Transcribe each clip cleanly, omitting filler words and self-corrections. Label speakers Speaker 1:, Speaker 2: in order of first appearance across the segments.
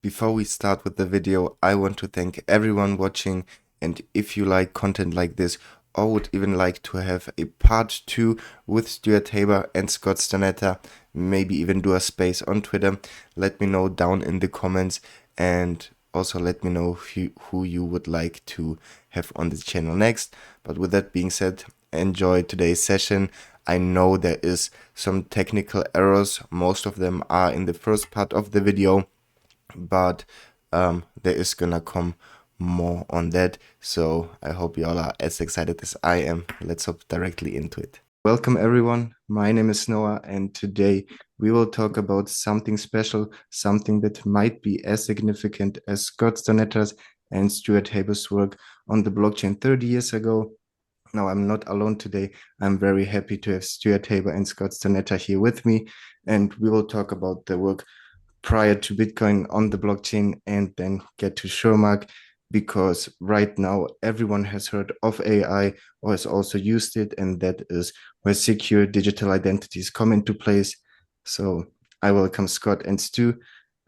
Speaker 1: Before we start with the video, I want to thank everyone watching, and if you like content like this or would even like to have a part 2 with Stuart Haber and Scott Stornetta, maybe even do a space on Twitter, let me know down in the comments, and also let me know who you would like to have on the channel next. But with that being said, enjoy today's session. I know there is some technical errors, most of them are in the first part of the video, but there is gonna come more on that, so I hope you all are as excited as I am. Let's hop directly into it. Welcome everyone, my name is Noah, and today we will talk about something special, something that might be as significant as Scott Stornetta's and Stuart Haber's work on the blockchain 30 years ago. Now, I'm not alone today. I'm very happy to have Stuart Haber and Scott Stornetta here with me, and we will talk about the work prior to Bitcoin on the blockchain and then get to Shermark, because right now everyone has heard of AI or has also used it, and that is where secure digital identities come into place. So I welcome Scott and Stu.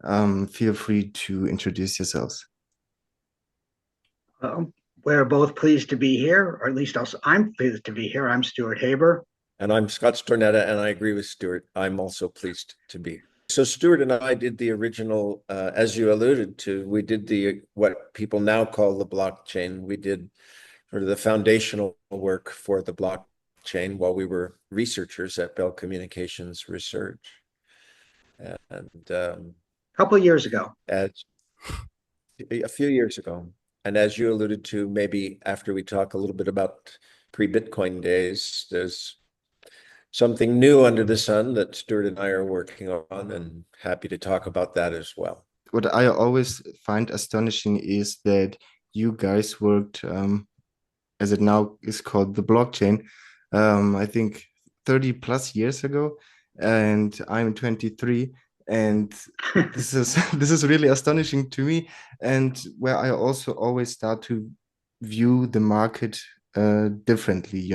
Speaker 1: Feel free to introduce yourselves.
Speaker 2: We're both pleased to be here, or at least also I'm pleased to be here. I'm Stuart Haber.
Speaker 3: And I'm Scott Stornetta, and I agree with Stuart. I'm also pleased to be. So Stuart and I did the original, as you alluded to, we did what people now call the blockchain. We did sort of the foundational work for the blockchain while we were researchers at Bell Communications Research. And
Speaker 2: a couple of years ago.
Speaker 3: A few years ago. And as you alluded to, maybe after we talk a little bit about pre-Bitcoin days, there's something new under the sun that Stuart and I are working on, and happy to talk about that as well.
Speaker 1: What I always find astonishing is that you guys worked, as it now is called, the blockchain, I think 30 plus years ago, and I'm 23. And this is really astonishing to me, and where I also always start to view the market differently,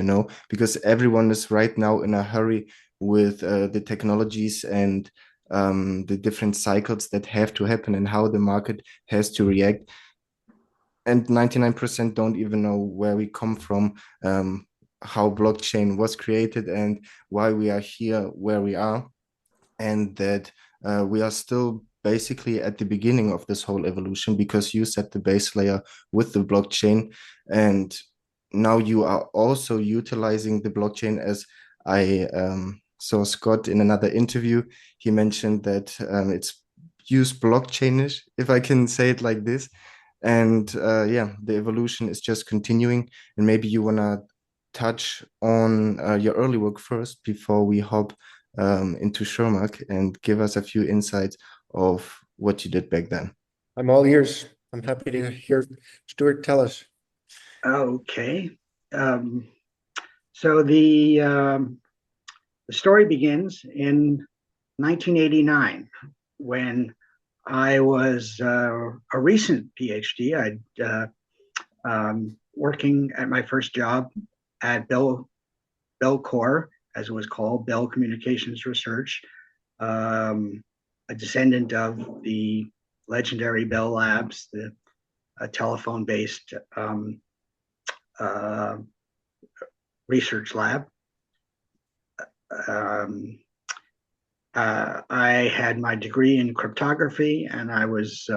Speaker 1: because everyone is right now in a hurry with the technologies and the different cycles that have to happen and how the market has to react. And 99% don't even know where we come from, how blockchain was created, and why we are here where we are, and that we are still basically at the beginning of this whole evolution, because you set the base layer with the blockchain, and now you are also utilizing the blockchain. As I saw Scott in another interview, he mentioned that it's used blockchainish, if I can say it like this. And yeah, the evolution is just continuing. And maybe you want to touch on your early work first before we hop into Shermark, and give us a few insights of what you did back then.
Speaker 3: I'm all ears. I'm happy to hear Stuart tell us.
Speaker 2: Okay. So the story begins in 1989 when I was a recent PhD. I'd working at my first job at Bellcore, as it was called, Bell Communications Research, a descendant of the legendary Bell Labs, the telephone-based research lab. I had my degree in cryptography, and I was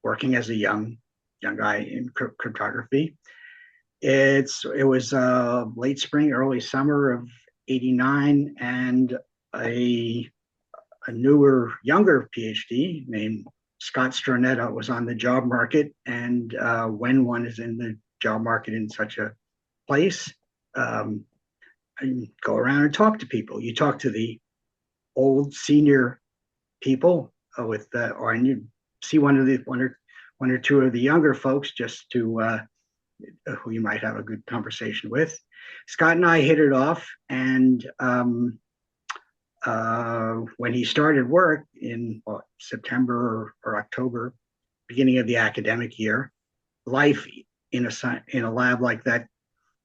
Speaker 2: working as a young guy in cryptography. It was late spring, early summer of '89, and a newer, younger PhD named Scott Stornetta was on the job market. And when one is in the job market in such a place, you go around and talk to people. You talk to the old senior people or you see one or two of the younger folks, just to who you might have a good conversation with. Scott and I hit it off, and when he started work in September or October, beginning of the academic year, life in a lab like that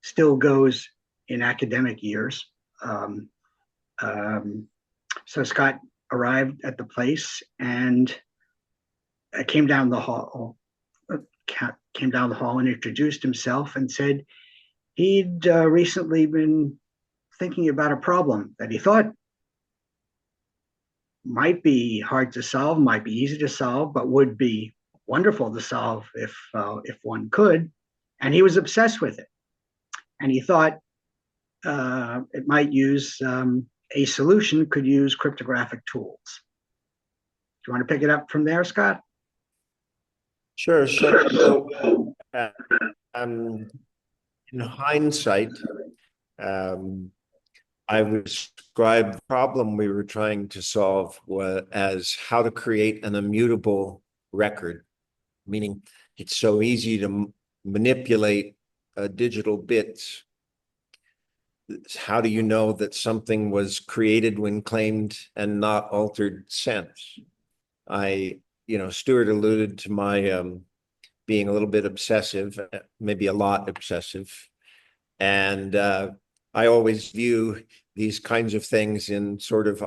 Speaker 2: still goes in academic years. So Scott arrived at the place and came down the hall, and introduced himself and said he'd recently been thinking about a problem that he thought might be hard to solve, might be easy to solve, but would be wonderful to solve if one could. And he was obsessed with it. And he thought it might use a solution could use cryptographic tools. Do you want to pick it up from there, Scott?
Speaker 3: Sure. So, in hindsight, I would describe the problem we were trying to solve as how to create an immutable record, meaning it's so easy to manipulate digital bits. How do you know that something was created when claimed and not altered since? Stuart alluded to my being a little bit obsessive, maybe a lot obsessive. And I always view these kinds of things in sort of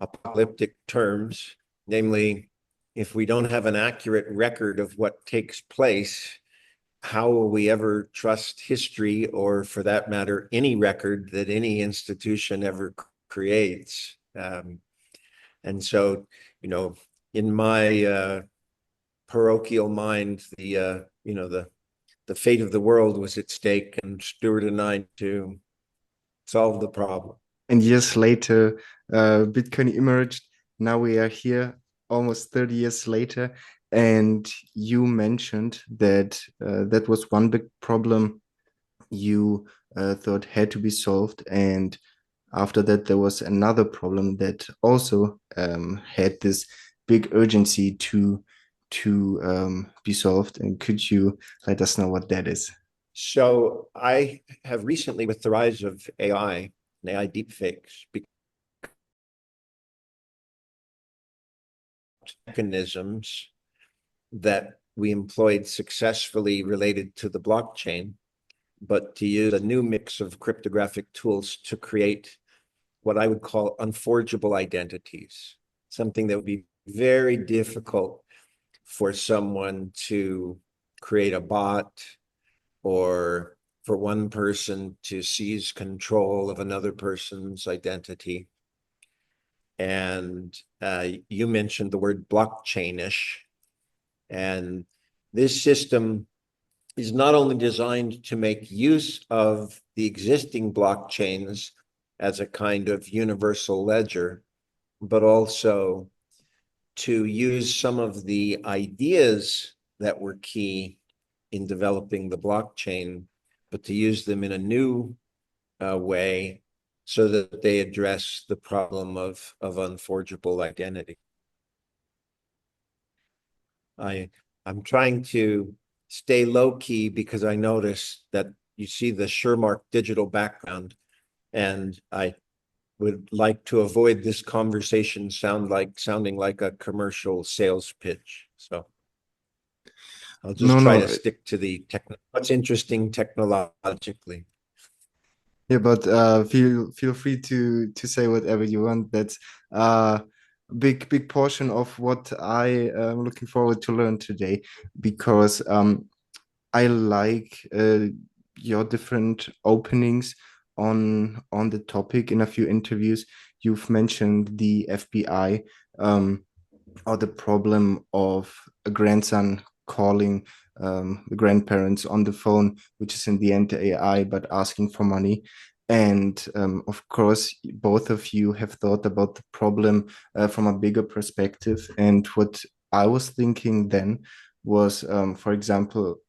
Speaker 3: apocalyptic terms, namely, if we don't have an accurate record of what takes place, how will we ever trust history, or for that matter, any record that any institution ever creates? And so, in my parochial mind, the fate of the world was at stake, and Stuart and I to solve the problem.
Speaker 1: And years later, Bitcoin emerged. Now we are here almost 30 years later. And you mentioned that that was one big problem you thought had to be solved. And after that, there was another problem that also had this big urgency to be solved. And could you let us know what that is?
Speaker 3: So I have recently, with the rise of AI and AI deepfakes, mechanisms that we employed successfully related to the blockchain, but to use a new mix of cryptographic tools to create what I would call unforgeable identities, something that would be very difficult for someone to create a bot, or for one person to seize control of another person's identity. And you mentioned the word blockchainish. And this system is not only designed to make use of the existing blockchains as a kind of universal ledger, but also to use some of the ideas that were key in developing the blockchain, but to use them in a new way so that they address the problem of unforgeable identity. I'm trying to stay low key because I notice that you see the Shermark digital background, and I would like to avoid this conversation sounding like a commercial sales pitch. So I'll just try to stick to the what's interesting technologically.
Speaker 1: Yeah, but feel free to say whatever you want. That's big portion of what I am looking forward to learn today, because I like your different openings on the topic. In a few interviews, you've mentioned the FBI, or the problem of a grandson calling the grandparents on the phone, which is in the end AI, but asking for money. And of course, both of you have thought about the problem from a bigger perspective. And what I was thinking then was, for example,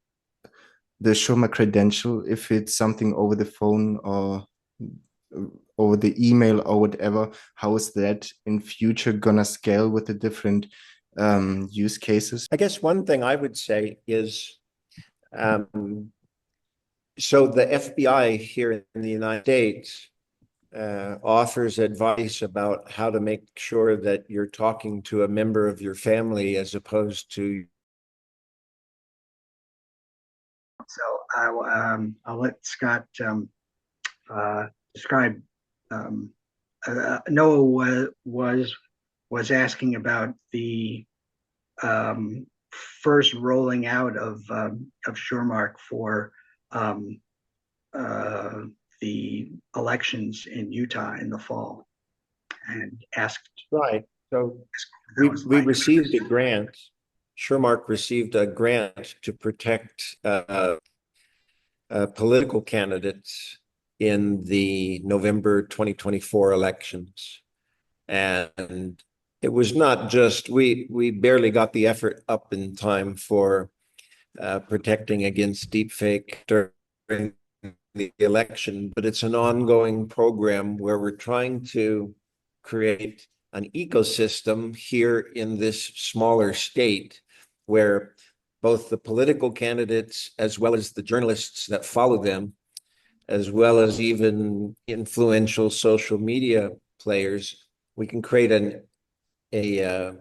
Speaker 1: the show my credential, if it's something over the phone or over the email or whatever, how is that in future gonna scale with the different use cases?
Speaker 3: I guess one thing I would say is, so the FBI here in the United States offers advice about how to make sure that you're talking to a member of your family as opposed to.
Speaker 2: So I'll let Scott describe. Noah was was asking about the first rolling out of Suremark for um, the elections in Utah in the fall, and asked
Speaker 3: Right. So
Speaker 2: what that
Speaker 3: we
Speaker 2: was
Speaker 3: we
Speaker 2: like.
Speaker 3: received a grant. Shermark received a grant to protect political candidates in the November 2024 elections. And it was not just, we barely got the effort up in time for protecting against deepfake during the election, but it's an ongoing program where we're trying to create an ecosystem here in this smaller state where both the political candidates as well as the journalists that follow them, as well as even influential social media players, we can create a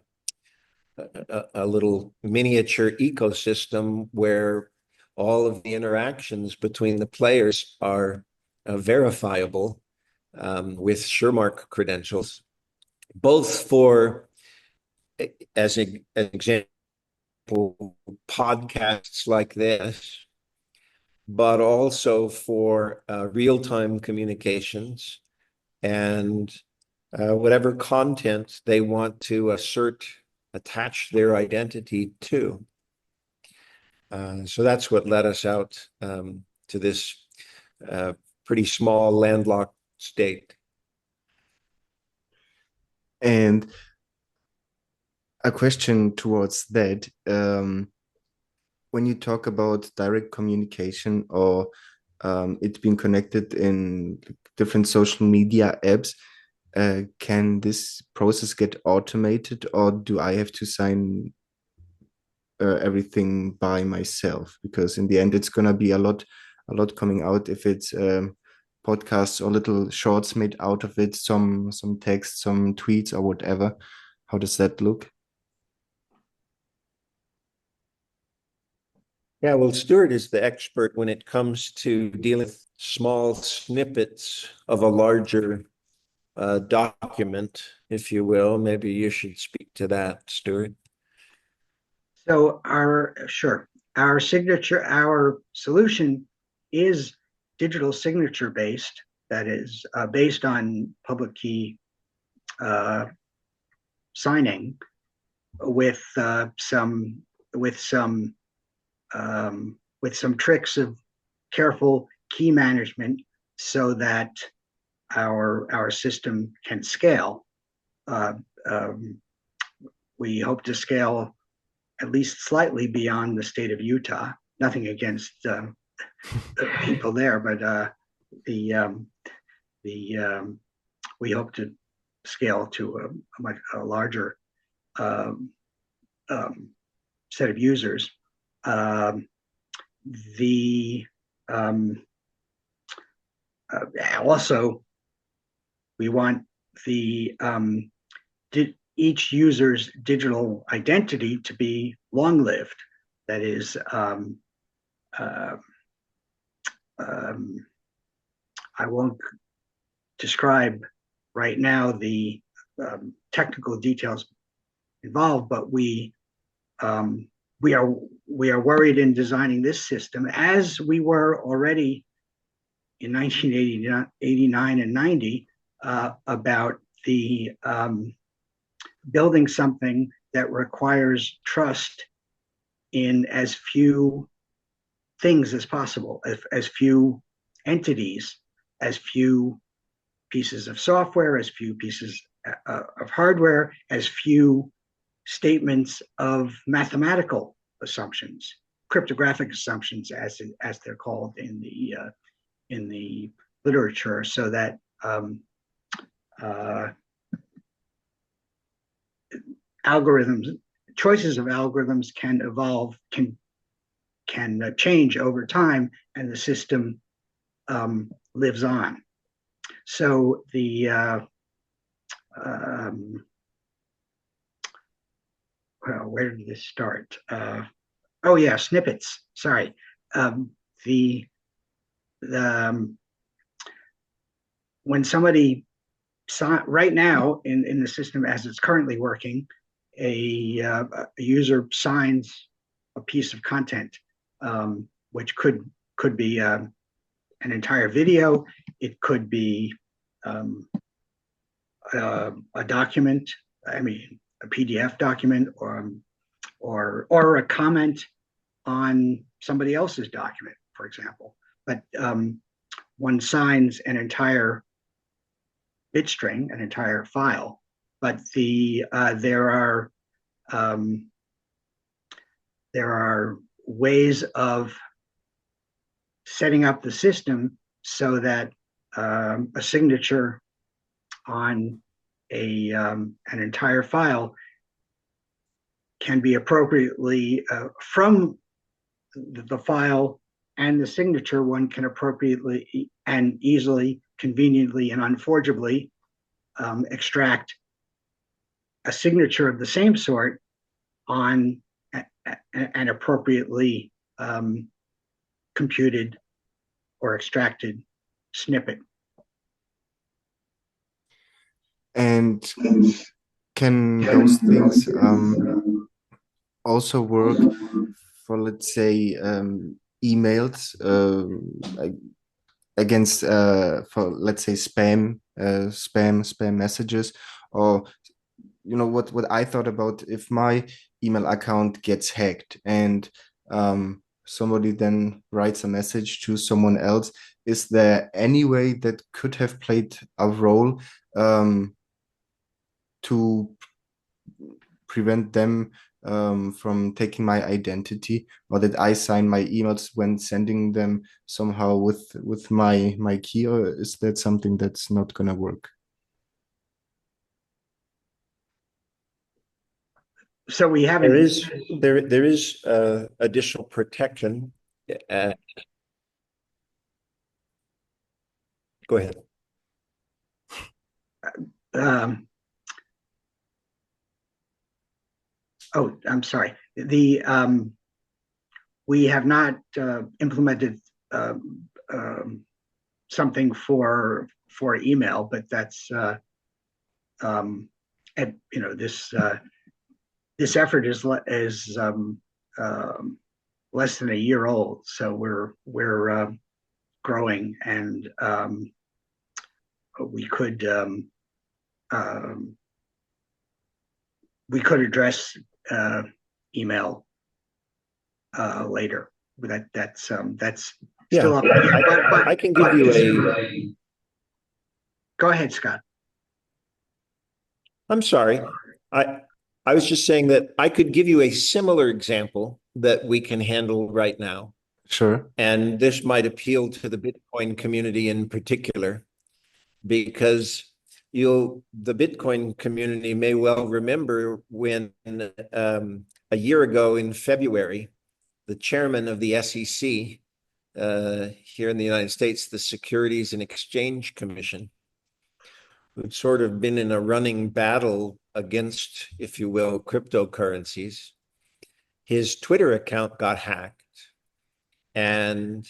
Speaker 3: little miniature ecosystem where all of the interactions between the players are verifiable with Shermark credentials, both for, as an example, podcasts like this, but also for real-time communications and whatever content they want to attach their identity to. So that's what led us out to this pretty small landlocked state.
Speaker 1: And a question towards that, when you talk about direct communication or it being connected in different social media apps, can this process get automated, or do I have to sign everything by myself? Because in the end, it's gonna be a lot coming out if it's podcasts or little shorts made out of it, some text, some tweets or whatever. How does that look?
Speaker 3: Yeah, well, Stuart is the expert when it comes to dealing with small snippets of a larger document, if you will. Maybe you should speak to that, Stuart.
Speaker 2: So our signature, our solution is digital signature based. That is based on public key uh, signing with with some with some tricks of careful key management so that our system can scale. Uh, um, we hope to scale at least slightly beyond the state of Utah. Nothing against the people there, but the we hope to scale to a much larger um, um, set of users. Um, the um, Also, we want the each user's digital identity to be long-lived. That is, uh, I won't describe right now the technical details involved, but um, we are we are worried in designing this system, as we were already in 1989 and 90, about the building something that requires trust in as few things as possible, as few entities, as few pieces of software, as few pieces of hardware, as few statements of mathematical assumptions, cryptographic assumptions, as they're called in the literature, so that uh, algorithms, choices of algorithms can evolve, can change over time, and the system lives on. So well, where did this start? Oh yeah, snippets. Sorry. Um, the When somebody right now in the system as it's currently working, a user signs a piece of content, which could be an entire video. It could be a document. I mean, a PDF document, or a comment on somebody else's document, for example. But one signs an entire bit string, an entire file. But there are ways of setting up the system so that a signature on an entire file can be appropriately from the file and the signature. One can appropriately and easily, conveniently, and unforgeably extract a signature of the same sort on an appropriately computed or extracted snippet.
Speaker 1: And can those things also work for, let's say, emails against for, let's say, spam messages? Or what I thought about, if my email account gets hacked and somebody then writes a message to someone else, is there any way that could have played a role to prevent them from taking my identity, or that I sign my emails when sending them somehow with my key? Or is that something that's not gonna work?
Speaker 2: So we haven't.
Speaker 3: There is additional protection. Go ahead.
Speaker 2: I'm sorry. We have not implemented something for email, but that's this effort is less than a year old, so we're growing, and we could address email later. That's still up.
Speaker 3: I can give you a.
Speaker 2: Go ahead, Scott.
Speaker 3: I'm sorry. I was just saying that I could give you a similar example that we can handle right now.
Speaker 1: Sure.
Speaker 3: And this might appeal to the Bitcoin community in particular, because the Bitcoin community may well remember when a year ago in February, the chairman of the SEC here in the United States, the Securities and Exchange Commission, who'd sort of been in a running battle against, if you will, cryptocurrencies, his Twitter account got hacked. And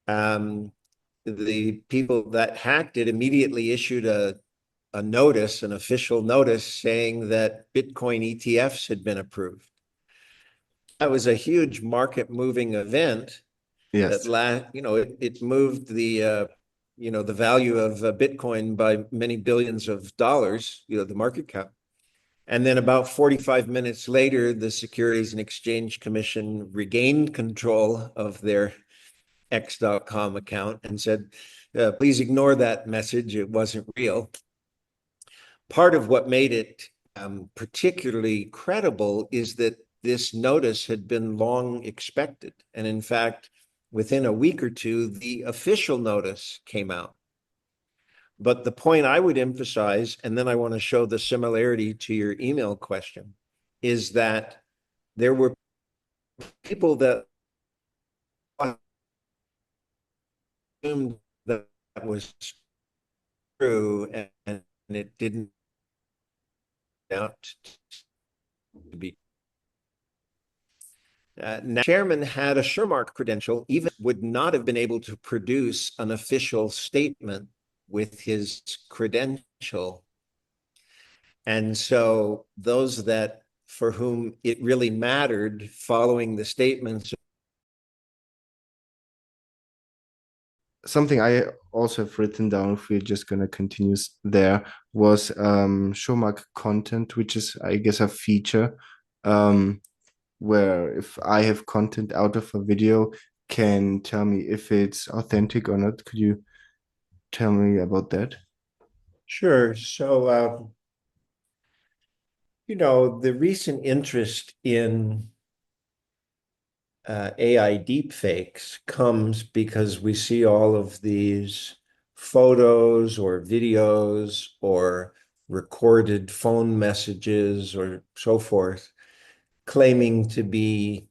Speaker 3: the people that hacked it immediately issued a notice, an official notice, saying that Bitcoin ETFs had been approved. That was a huge market-moving event.
Speaker 1: Yes.
Speaker 3: That it moved the the value of Bitcoin by many billions of dollars, the market cap. And then about 45 minutes later, the Securities and Exchange Commission regained control of their X.com account and said, please ignore that message. It wasn't real. Part of what made it particularly credible is that this notice had been long expected. And in fact, within a week or two, the official notice came out. But the point I would emphasize, and then I want to show the similarity to your email question, is that there were people that assumed that was true, and it didn't out to be. Now, chairman had a SureMark credential, even would not have been able to produce an official statement with his credentials. And so those that for whom it really mattered following the statements.
Speaker 1: Something I also have written down, if we're just gonna continue there, was showmark content, which is, I guess, a feature where if I have content out of a video, can tell me if it's authentic or not. Could you tell me about that?
Speaker 3: Sure. So, the recent interest in AI deepfakes comes because we see all of these photos or videos or recorded phone messages or so forth claiming to be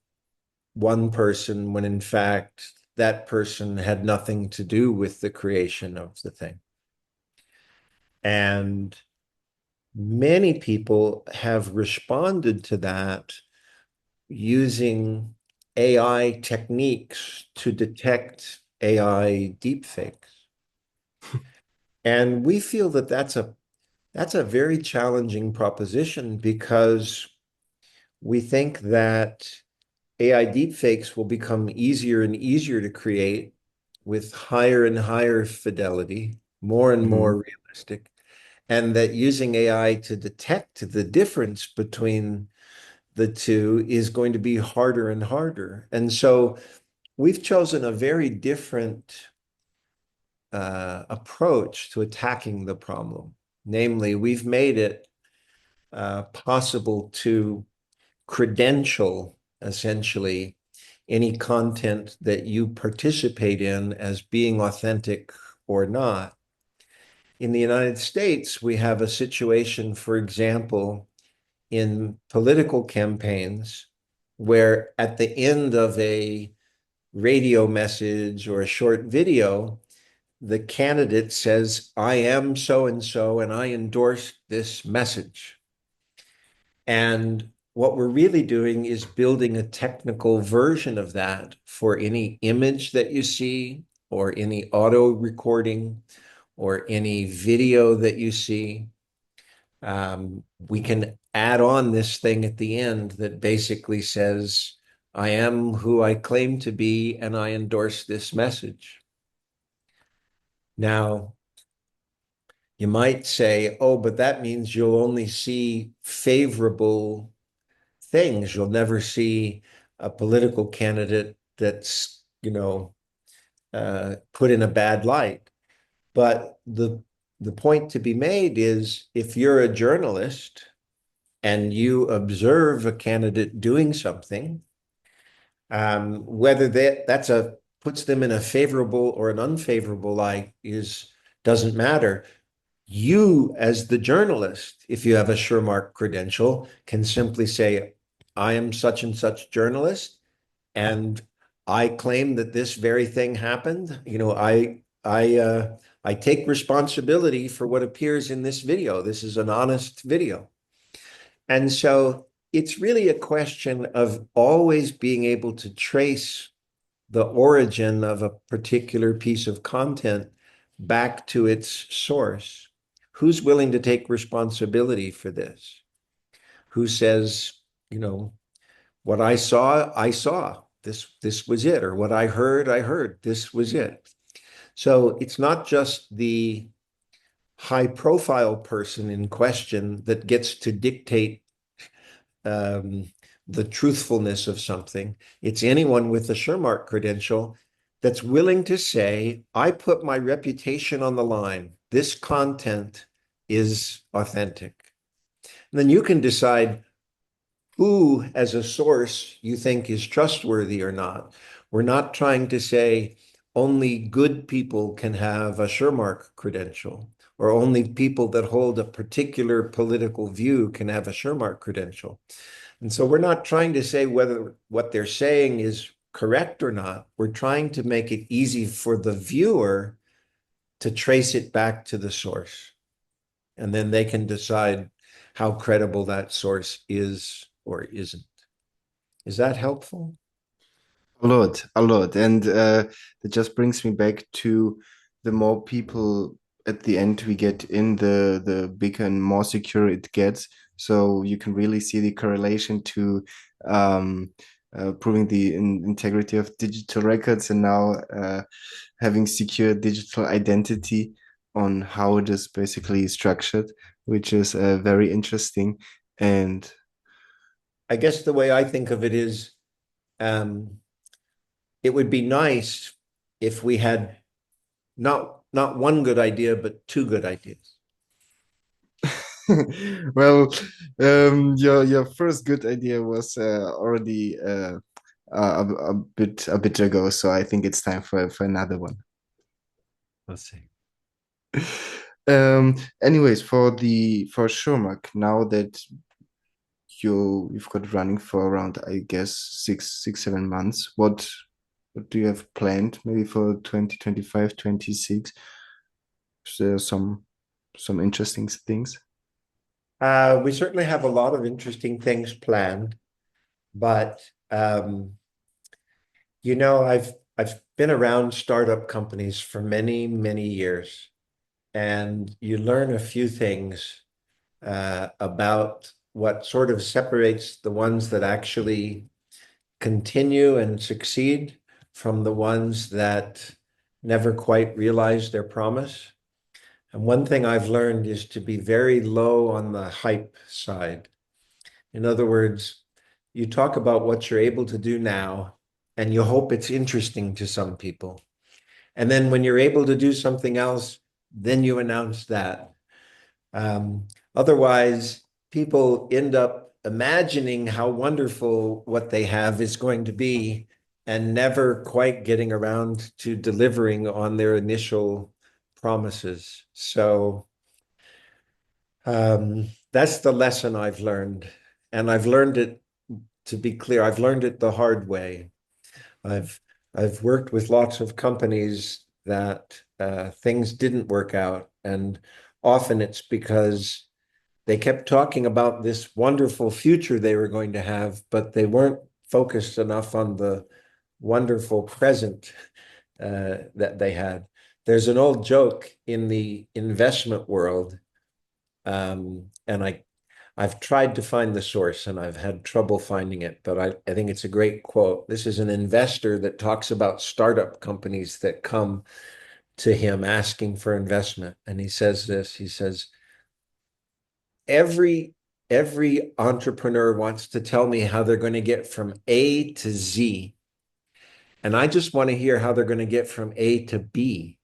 Speaker 3: one person when in fact that person had nothing to do with the creation of the thing. And many people have responded to that using AI techniques to detect AI deepfakes. And we feel that that's a very challenging proposition because we think that AI deepfakes will become easier and easier to create with higher and higher fidelity, more and more realistic, and that using AI to detect the difference between the two is going to be harder and harder. And so we've chosen a very different approach to attacking the problem. Namely, we've made it possible to credential essentially any content that you participate in as being authentic or not. In the United States, we have a situation, for example, in political campaigns where at the end of a radio message or a short video, the candidate says, I am so and so, and I endorse this message. And what we're really doing is building a technical version of that for any image that you see, or any auto recording, or any video that you see. We can add on this thing at the end that basically says, I am who I claim to be, and I endorse this message. Now, you might say, oh, but that means you'll only see favorable things. You'll never see a political candidate that's, put in a bad light. But the point to be made is if you're a journalist and you observe a candidate doing something, whether that's puts them in a favorable or an unfavorable light doesn't matter. You, as the journalist, if you have a Shermark credential, can simply say, I am such and such journalist, and I claim that this very thing happened. I take responsibility for what appears in this video. This is an honest video. And so it's really a question of always being able to trace the origin of a particular piece of content back to its source. Who's willing to take responsibility for this? Who says, what I saw, I saw. This was it. Or what I heard. This was it. So it's not just the high profile person in question that gets to dictate the truthfulness of something. It's anyone with a Shermark credential that's willing to say, I put my reputation on the line. This content is authentic. And then you can decide who, as a source, you think is trustworthy or not. We're not trying to say only good people can have a Shermark credential, or only people that hold a particular political view can have a Shermark credential. And so we're not trying to say whether what they're saying is correct or not. We're trying to make it easy for the viewer to trace it back to the source. And then they can decide how credible that source is or isn't. Is that helpful?
Speaker 1: A lot, a lot. And that just brings me back to the more people at the end we get in, the bigger and more secure it gets. So you can really see the correlation to proving the integrity of digital records, and now having secure digital identity on how it is basically structured, which is very interesting. And
Speaker 3: I guess the way I think of it is, um, it would be nice if we had not one good idea, but two good ideas.
Speaker 1: well, your first good idea was already a bit ago, so I think it's time for another one.
Speaker 3: Let's see.
Speaker 1: Anyways, for Shermark, now that you've got running for around, I guess, 7 months, what do you have planned maybe for 2025, 26? Is there some interesting things?
Speaker 3: We certainly have a lot of interesting things planned, but I've been around startup companies for many, many years, and you learn a few things about what sort of separates the ones that actually continue and succeed from the ones that never quite realize their promise. And one thing I've learned is to be very low on the hype side. In other words, you talk about what you're able to do now, and you hope it's interesting to some people. And then when you're able to do something else, then you announce that. Otherwise, people end up imagining how wonderful what they have is going to be and never quite getting around to delivering on their initial promises. So that's the lesson I've learned. And I've learned it, to be clear, I've learned it the hard way. I've I've worked with lots of companies that things didn't work out, and often it's because they kept talking about this wonderful future they were going to have, but they weren't focused enough on the wonderful present that they had. There's an old joke in the investment world, and I've tried to find the source and I've had trouble finding it, but I think it's a great quote. This is an investor that talks about startup companies that come to him asking for investment. And he says this, he says, every entrepreneur wants to tell me how they're going to get from A to Z. And I just want to hear how they're going to get from A to B.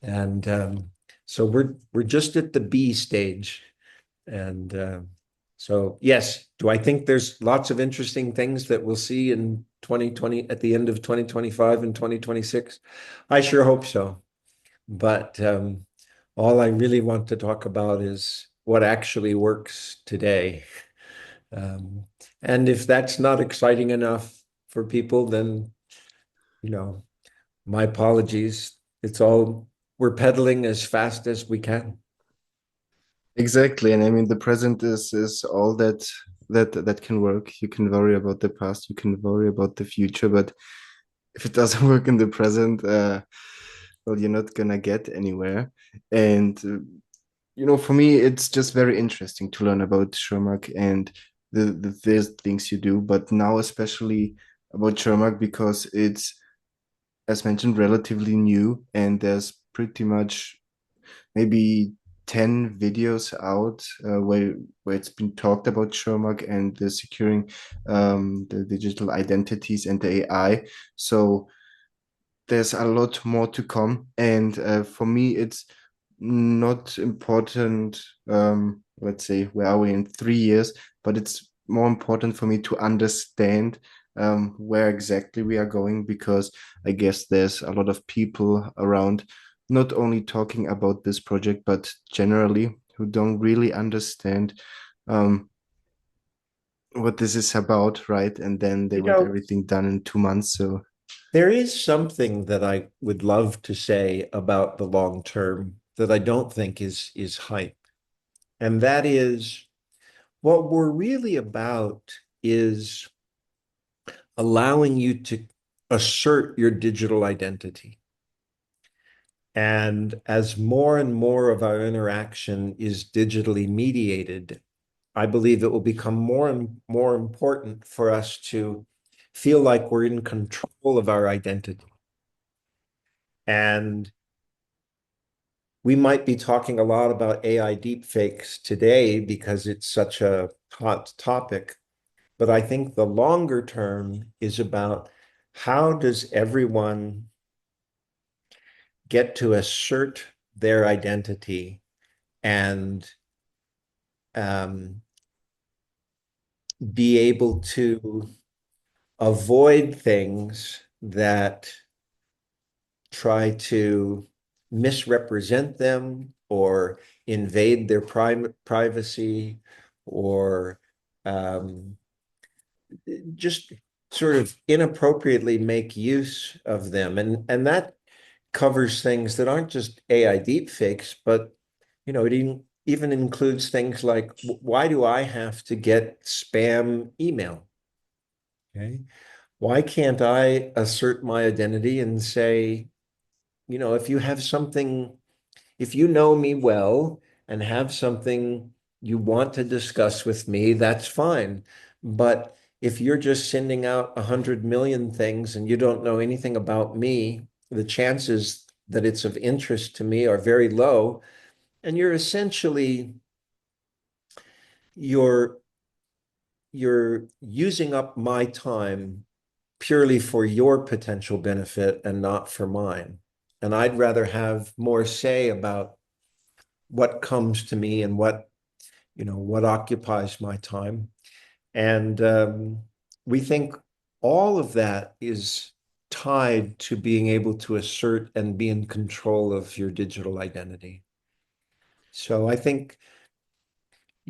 Speaker 3: And so we're just at the B stage. And so, yes, do I think there's lots of interesting things that we'll see in 2020, at the end of 2025 and 2026? I sure hope so. But all I really want to talk about is what actually works today. Um, and if that's not exciting enough for people, then, you know, my apologies. It's all, we're pedaling as fast as we can.
Speaker 1: Exactly, and I mean the present is all that can work. You can worry about the past, you can worry about the future, but if it doesn't work in the present, well, you're not gonna get anywhere. And for me, it's just very interesting to learn about Shermark and the things you do, but now especially about Shermark because it's, as mentioned, relatively new, and there's pretty much maybe 10 videos out where it's been talked about Shermark and the securing the digital identities and the AI. So there's a lot more to come. And for me, it's not important, let's say, where are we in 3 years, but it's more important for me to understand where exactly we are going, because I guess there's a lot of people around not only talking about this project, but generally who don't really understand what this is about, right? And then they
Speaker 3: You
Speaker 1: want
Speaker 3: know,
Speaker 1: everything done in 2 months. So
Speaker 3: there is something that I would love to say about the long term that I don't think is hype. And that is, what we're really about is allowing you to assert your digital identity. And as more and more of our interaction is digitally mediated, I believe it will become more and more important for us to feel like we're in control of our identity. And we might be talking a lot about AI deepfakes today because it's such a hot topic. But I think the longer term is about how does everyone get to assert their identity and um, be able to avoid things that try to misrepresent them or invade their privacy or um, just sort of inappropriately make use of them. And that covers things that aren't just AI deepfakes, but it even includes things like, why do I have to get spam email? Okay. Why can't I assert my identity and say, if you have something, if you know me well and have something you want to discuss with me, that's fine. But if you're just sending out 100 million things and you don't know anything about me, the chances that it's of interest to me are very low. And you're you're using up my time purely for your potential benefit and not for mine. And I'd rather have more say about what comes to me and what occupies my time. And we think all of that is tied to being able to assert and be in control of your digital identity. So I think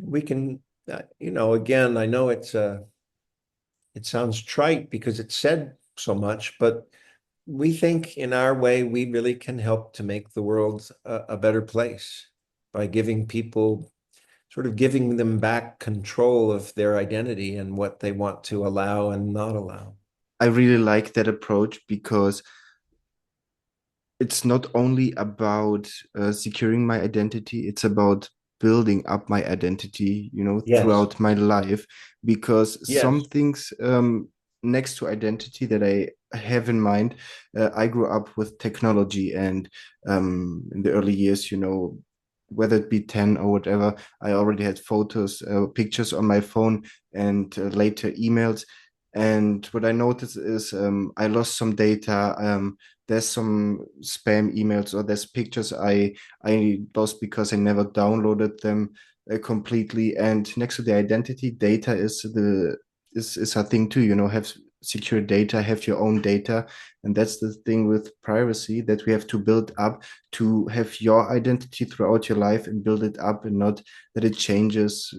Speaker 3: we can, again, I know it sounds trite because it's said so much, but we think in our way, we really can help to make the world a better place by giving them back control of their identity and what they want to allow and not allow.
Speaker 1: I really like that approach because it's not only about securing my identity, it's about building up my identity,
Speaker 3: Yes.
Speaker 1: throughout my life. Because some
Speaker 3: Yes.
Speaker 1: things next to identity that I have in mind, I grew up with technology, and in the early years, whether it be 10 or whatever, I already had photos, pictures on my phone, and later emails. And what I noticed is I lost some data. There's some spam emails, or there's pictures I lost because I never downloaded them completely. And next to the identity, data is a thing too. Have secure data, have your own data, and that's the thing with privacy that we have to build up to have your identity throughout your life and build it up, and not that it changes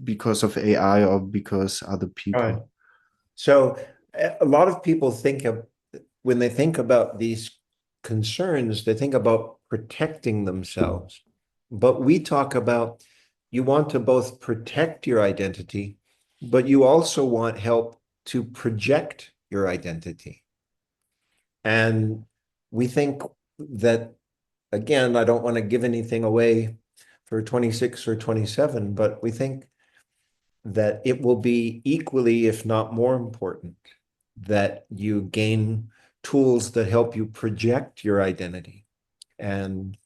Speaker 1: because of AI or because other
Speaker 3: Right.
Speaker 1: people.
Speaker 3: So a lot of people when they think about these concerns, they think about protecting themselves. But we talk about you want to both protect your identity, but you also want help to project your identity. And we think that, again, I don't want to give anything away for 26 or 27, but we think that it will be equally, if not more important, that you gain tools that help you project your identity. And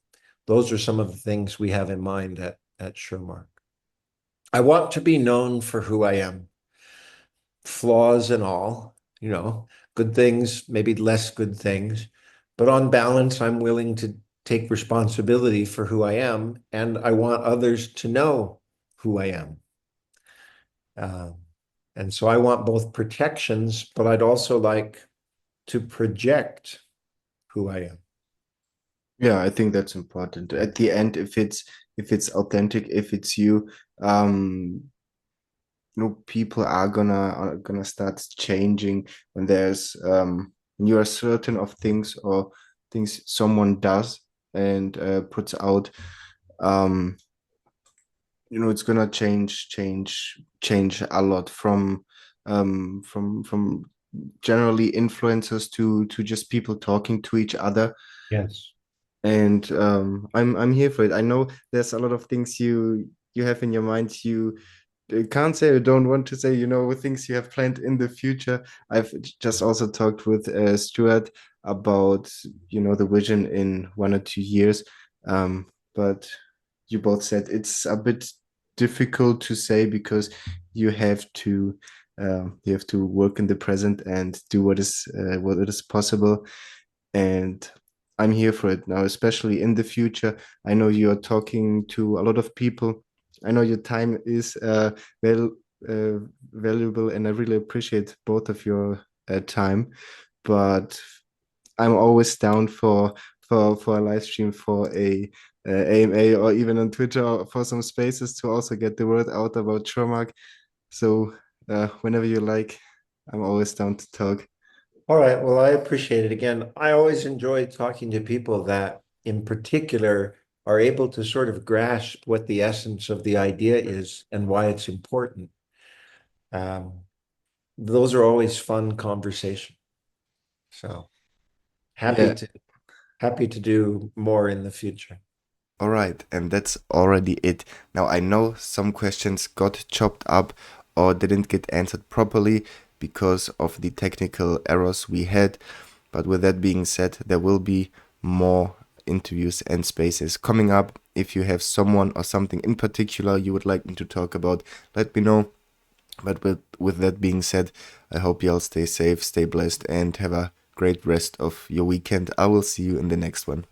Speaker 3: those are some of the things we have in mind at Shermark. I want to be known for who I am, flaws and all, good things, maybe less good things. But on balance, I'm willing to take responsibility for who I am, and I want others to know who I am. And so I want both protections, but I'd also like to project who I am.
Speaker 1: Yeah, I think that's important. At the end, if it's authentic, if it's you, um, people are gonna start changing when when you are certain of things, or things someone does and puts out. Um, it's gonna change a lot from generally influencers to just people talking to each other.
Speaker 3: Yes.
Speaker 1: And I'm here for it. I know there's a lot of things you have in your mind you can't say or don't want to say, things you have planned in the future. I've just also talked with Stuart about, the vision in 1 or 2 years. But you both said it's a bit difficult to say because you have to work in the present and do what is possible. And I'm here for it now, especially in the future. I know you're talking to a lot of people. I know your time is well uh, valuable, and I really appreciate both of your time. But I'm always down for a live stream, for a AMA, or even on Twitter, or for some spaces to also get the word out about Shermark. So whenever you like, I'm always down to talk.
Speaker 3: All right. Well, I appreciate it. Again, I always enjoy talking to people that, in particular, are able to sort of grasp what the essence of the idea is and why it's important. Um, those are always fun conversations. So happy
Speaker 1: Yeah.
Speaker 3: to happy to do more in the future.
Speaker 1: All right, and that's already it. Now, I know some questions got chopped up or didn't get answered properly because of the technical errors we had. But with that being said, there will be more interviews and spaces coming up. If you have someone or something in particular you would like me to talk about, let me know. But with that being said, I hope you all stay safe, stay blessed, and have a great rest of your weekend. I will see you in the next one.